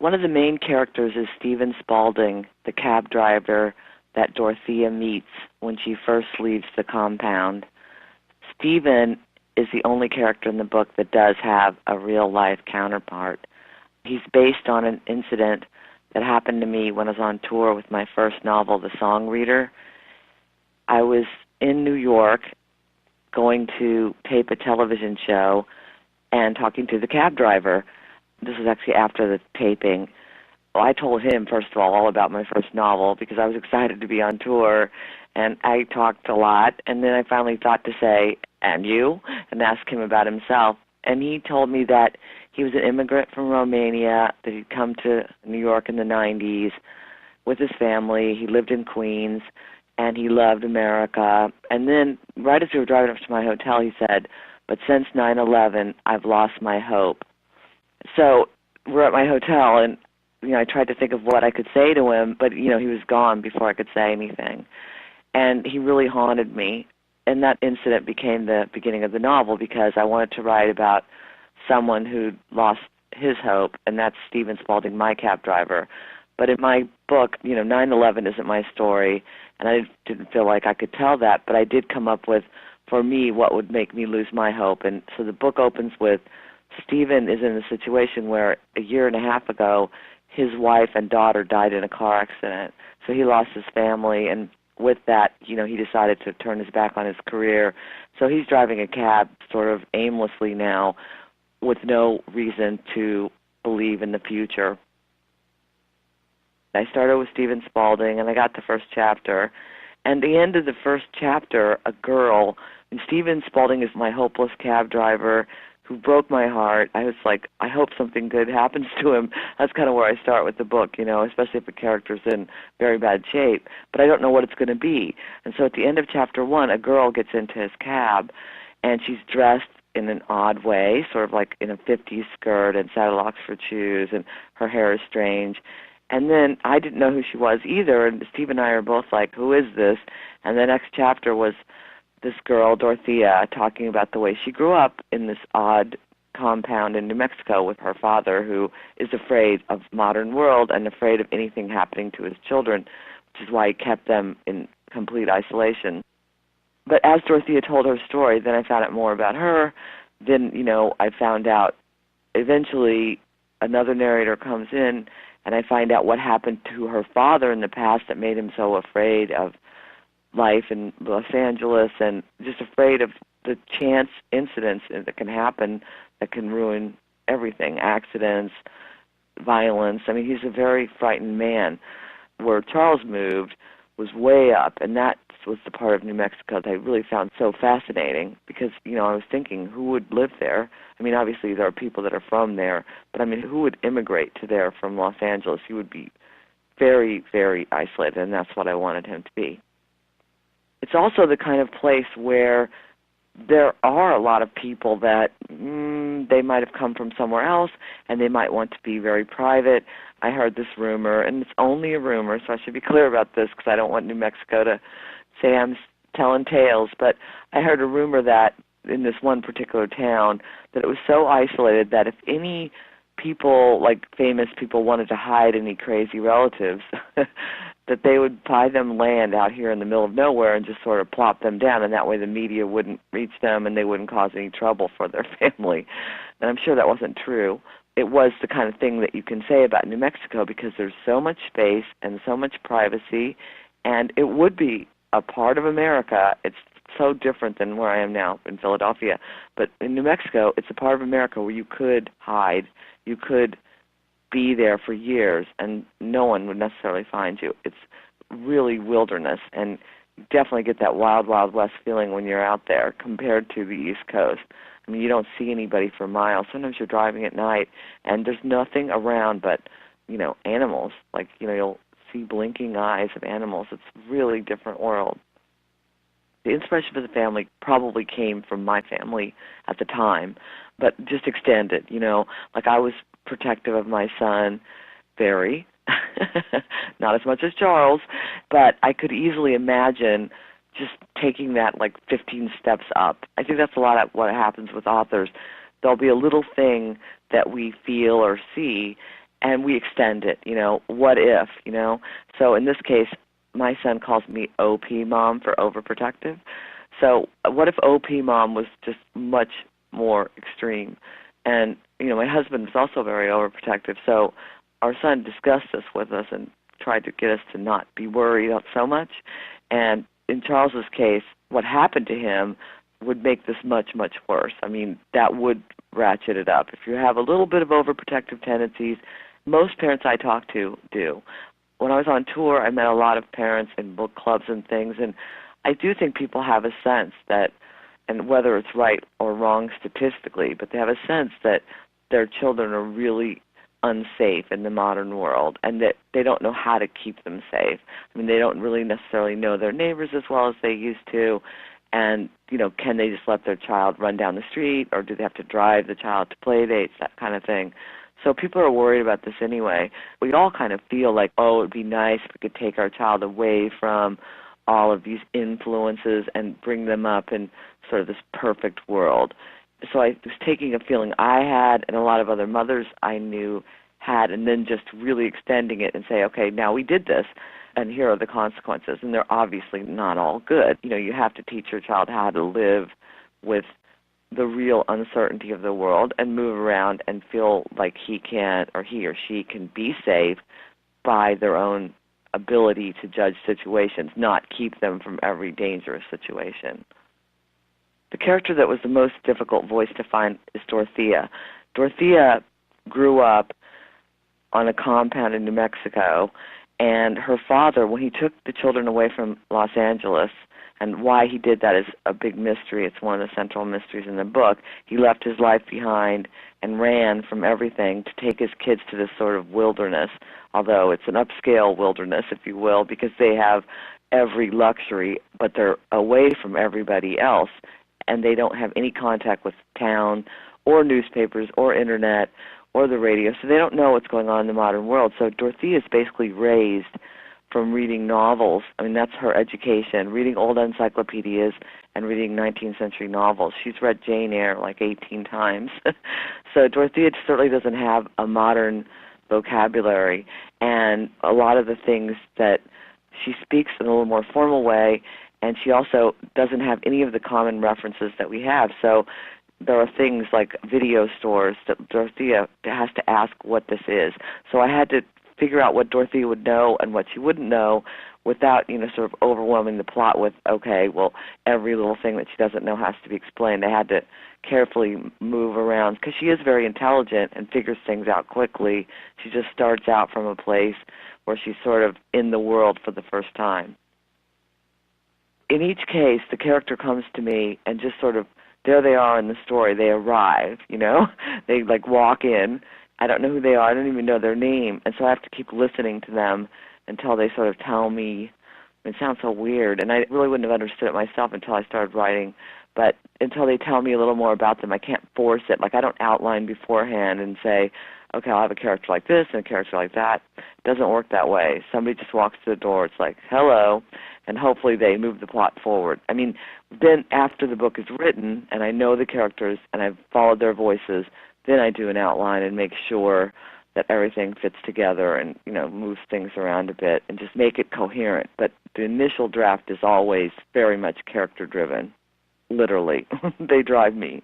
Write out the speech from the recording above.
One of the main characters is Stephen Spaulding, the cab driver that Dorothea meets when she first leaves the compound. Stephen is the only character in the book that does have a real-life counterpart. He's based on an incident that happened to me when I was on tour with my first novel, The Song Reader. I was in New York going to tape a television show and talking to the cab driver. This was actually after the taping. Well, I told him, first of all about my first novel because I was excited to be on tour, and I talked a lot, and then I finally thought to say, and you? And ask him about himself. And he told me that he was an immigrant from Romania, that he'd come to New York in the 90s with his family. He lived in Queens, and he loved America. And then right as we were driving up to my hotel, he said, but since 9/11, I've lost my hope. So we're at my hotel, and I tried to think of what I could say to him, but he was gone before I could say anything. And he really haunted me. And that incident became the beginning of the novel because I wanted to write about someone who lost his hope, and that's Stephen Spaulding, my cab driver. But in my book, 9/11 isn't my story, and I didn't feel like I could tell that, but I did come up with, for me, what would make me lose my hope. And so the book opens with Stephen is in a situation where a year and a half ago, his wife and daughter died in a car accident. So he lost his family, and with that, he decided to turn his back on his career. So he's driving a cab sort of aimlessly now with no reason to believe in the future. I started with Stephen Spaulding, and I got the first chapter. And the end of the first chapter, a girl, and Stephen Spaulding is my hopeless cab driver who broke my heart. I was like, I hope something good happens to him. That's kind of where I start with the book, especially if the character's in very bad shape. But I don't know what it's going to be. And so at the end of chapter 1, a girl gets into his cab, and she's dressed in an odd way, sort of like in a 50s skirt and saddle Oxford shoes, and her hair is strange. And then I didn't know who she was either, and Steve and I are both like, who is this? And the next chapter was this girl, Dorothea, talking about the way she grew up in this odd compound in New Mexico with her father, who is afraid of modern world and afraid of anything happening to his children, which is why he kept them in complete isolation. But as Dorothea told her story, then I found out more about her. Then, I found out eventually another narrator comes in, and I find out what happened to her father in the past that made him so afraid of life in Los Angeles and just afraid of the chance incidents that can happen that can ruin everything, accidents, violence. I mean, he's a very frightened man. Where Charles moved was way up, and that was the part of New Mexico that I really found so fascinating because, I was thinking, who would live there? I mean, obviously there are people that are from there, but I mean, who would immigrate to there from Los Angeles? He would be very, very isolated, and that's what I wanted him to be. It's also the kind of place where there are a lot of people that they might have come from somewhere else, and they might want to be very private. I heard this rumor, and it's only a rumor, so I should be clear about this because I don't want New Mexico to say I'm telling tales, but I heard a rumor that in this one particular town that it was so isolated that if any people, like famous people, wanted to hide any crazy relatives, that they would buy them land out here in the middle of nowhere and just sort of plop them down, and that way the media wouldn't reach them and they wouldn't cause any trouble for their family. And I'm sure that wasn't true. It was the kind of thing that you can say about New Mexico because there's so much space and so much privacy, and it would be a part of America. It's so different than where I am now in Philadelphia. But in New Mexico, it's a part of America where you could hide. You could be there for years, and no one would necessarily find you. It's really wilderness, and you definitely get that wild, wild west feeling when you're out there compared to the East Coast. I mean, you don't see anybody for miles. Sometimes you're driving at night, and there's nothing around but, animals. Like, you'll see blinking eyes of animals. It's a really different world. The inspiration for the family probably came from my family at the time, but just extended, like I was protective of my son, very, not as much as Charles, but I could easily imagine just taking that like 15 steps up. I think that's a lot of what happens with authors. There'll be a little thing that we feel or see, and we extend it, what if, So in this case, my son calls me OP mom for overprotective. So what if OP mom was just much more extreme? And, my husband is also very overprotective, so our son discussed this with us and tried to get us to not be worried so much. And in Charles's case, what happened to him would make this much, much worse. I mean, that would ratchet it up. If you have a little bit of overprotective tendencies, most parents I talk to do. When I was on tour, I met a lot of parents in book clubs and things, and I do think people have a sense that, and whether it's right or wrong statistically, but they have a sense that their children are really unsafe in the modern world and that they don't know how to keep them safe. I mean, they don't really necessarily know their neighbors as well as they used to, and, can they just let their child run down the street, or do they have to drive the child to play dates, that kind of thing. So people are worried about this anyway. We all kind of feel like, it would be nice if we could take our child away from all of these influences and bring them up in sort of this perfect world. So I was taking a feeling I had and a lot of other mothers I knew had, and then just really extending it and say, okay, now we did this, and here are the consequences. And they're obviously not all good. You have to teach your child how to live with the real uncertainty of the world and move around and feel like he or she can be safe by their own ability to judge situations, not keep them from every dangerous situation. The character that was the most difficult voice to find is Dorothea. Dorothea grew up on a compound in New Mexico, and her father, when he took the children away from Los Angeles, and why he did that is a big mystery. It's one of the central mysteries in the book. He left his life behind and ran from everything to take his kids to this sort of wilderness, although it's an upscale wilderness, if you will, because they have every luxury, but they're away from everybody else, and they don't have any contact with town or newspapers or internet or the radio, so they don't know what's going on in the modern world. So Dorothea is basically raised from reading novels. I mean, that's her education, reading old encyclopedias and reading 19th century novels. She's read Jane Eyre like 18 times. So Dorothea certainly doesn't have a modern vocabulary, and a lot of the things that she speaks in a little more formal way, and she also doesn't have any of the common references that we have. So there are things like video stores that Dorothea has to ask what this is. So I had to figure out what Dorothea would know and what she wouldn't know without, sort of overwhelming the plot with, okay, well, every little thing that she doesn't know has to be explained. I had to carefully move around because she is very intelligent and figures things out quickly. She just starts out from a place where she's sort of in the world for the first time. In each case, the character comes to me and just sort of, there they are in the story. They arrive, They, walk in. I don't know who they are. I don't even know their name. And so I have to keep listening to them until they sort of tell me. It sounds so weird, and I really wouldn't have understood it myself until I started writing. But until they tell me a little more about them, I can't force it. I don't outline beforehand and say, okay, I'll have a character like this and a character like that. It doesn't work that way. Somebody just walks to the door. It's like, hello, and hopefully they move the plot forward. I mean, then after the book is written and I know the characters and I've followed their voices, then I do an outline and make sure that everything fits together and, moves things around a bit and just make it coherent. But the initial draft is always very much character-driven, literally. They drive me.